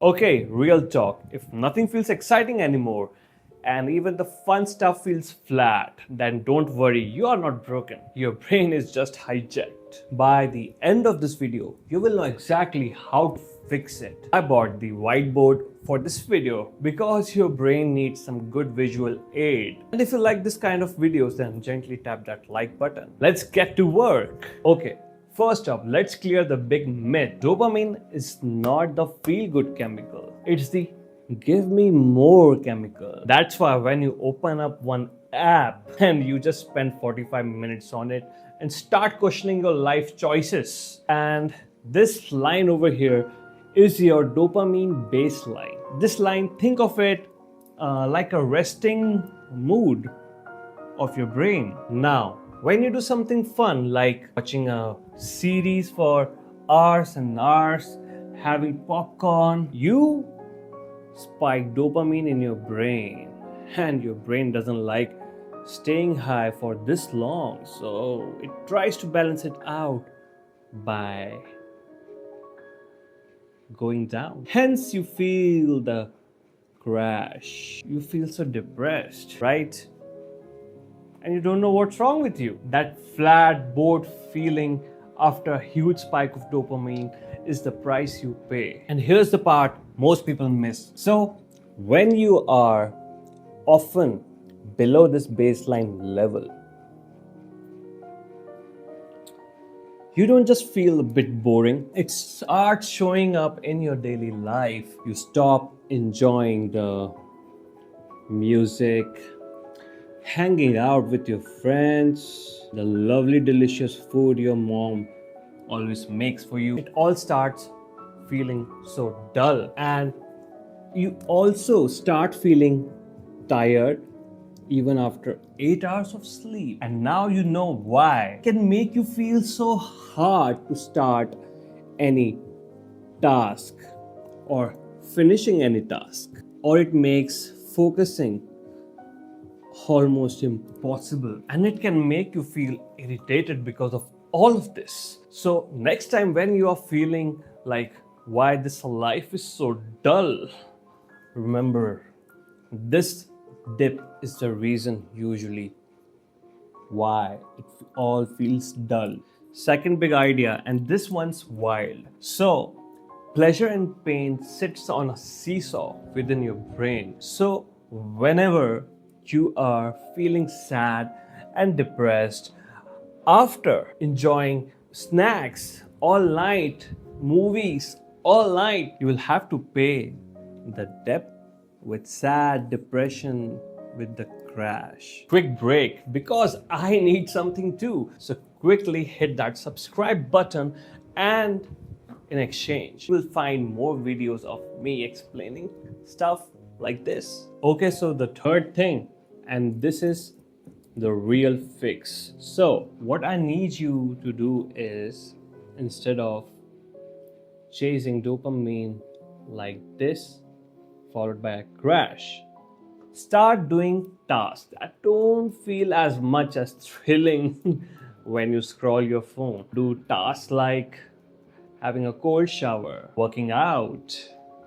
Okay, real talk. If nothing feels exciting anymore and even the fun stuff feels flat, then don't worry, you are not broken. Your brain is just hijacked. By the end of this video, you will know exactly how to fix it. I bought the whiteboard for this video because your brain needs some good visual aid. And if you like this kind of videos, then gently tap that like button. Let's get to work. Okay. First up, let's clear the big myth. Dopamine is not the feel-good chemical. It's the give me more chemical. That's why when you open up one app and you just spend 45 minutes on it and start questioning your life choices. And this line over here is your dopamine baseline. This line, think of it like a resting mood of your brain. Now, when you do something fun like watching a series for hours and hours, having popcorn, you spike dopamine in your brain, and your brain doesn't like staying high for this long, so it tries to balance it out by going down. Hence, you feel the crash. You feel so depressed, right? And you don't know what's wrong with you. That flat, bored feeling after a huge spike of dopamine is the price you pay. And here's the part most people miss. So, when you are often below this baseline level, you don't just feel a bit boring. It starts showing up in your daily life. You stop enjoying the music, hanging out with your friends, the lovely delicious food your mom always makes for you. It all starts feeling so dull, and you also start feeling tired even after 8 hours of sleep. And now you know why. It can make you feel so hard to start any task or finishing any task, or it makes focusing almost impossible, and it can make you feel irritated because of all of this. So next time when you are feeling like why this life is so dull, remember this dip is the reason usually why it all feels dull. Second big idea, and this one's wild. So pleasure and pain sits on a seesaw within your brain. So whenever you are feeling sad and depressed after enjoying snacks all night, movies all night, you will have to pay the debt with sad depression with the crash. Quick break because I need something too. So quickly hit that subscribe button, and in exchange, you will find more videos of me explaining stuff like this. Okay, so the third thing, and this is the real fix. So what I need you to do is, instead of chasing dopamine like this followed by a crash, start doing tasks that don't feel as much as thrilling when you scroll your phone. Do tasks like having a cold shower, working out,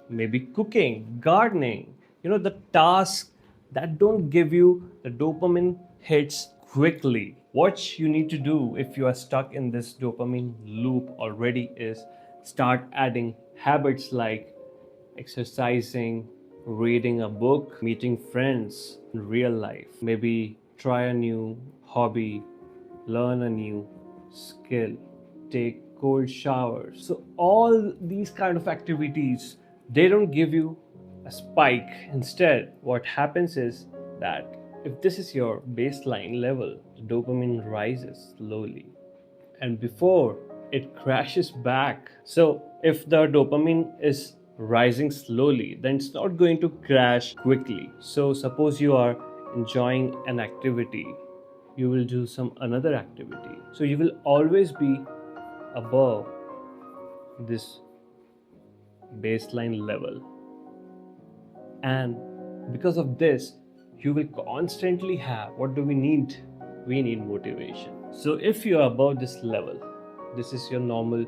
maybe cooking, gardening. The tasks that don't give you the dopamine hits quickly. What you need to do if you are stuck in this dopamine loop already is start adding habits like exercising, reading a book, meeting friends in real life. Maybe try a new hobby, learn a new skill, take cold showers. So all these kind of activities, they don't give you a spike. Instead, what happens is that if this is your baseline level, the dopamine rises slowly, and before it crashes back. So if the dopamine is rising slowly, then it's not going to crash quickly. So suppose you are enjoying an activity, you will do some another activity, so you will always be above this baseline level. And because of this, you will constantly have, what do we need? We need motivation. So if you are above this level, this is your normal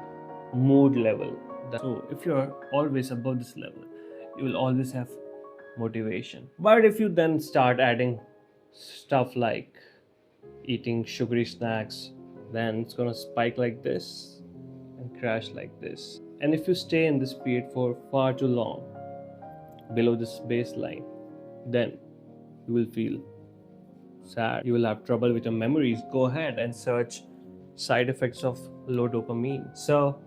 mood level. So if you are always above this level, you will always have motivation. But if you then start adding stuff like eating sugary snacks, then it's gonna spike like this and crash like this. And if you stay in this period for far too long, below this baseline, then you will feel sad. You will have trouble with your memories. Go ahead and search side effects of low dopamine. So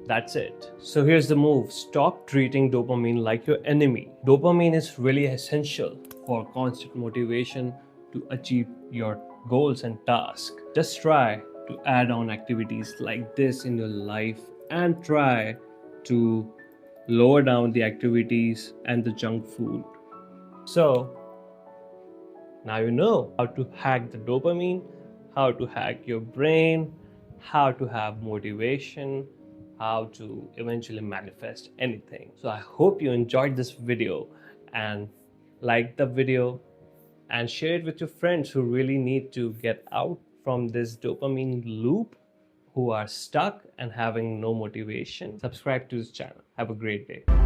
that's it. So here's the move. Stop treating dopamine like your enemy. Dopamine is really essential for constant motivation to achieve your goals and tasks. Just try to add on activities like this in your life and try to lower down the activities and the junk food. So now you know how to hack the dopamine, how to hack your brain, how to have motivation, how to eventually manifest anything. So I hope you enjoyed this video and like the video and share it with your friends who really need to get out from this dopamine loop, who are stuck and having no motivation. Subscribe to this channel. Have a great day.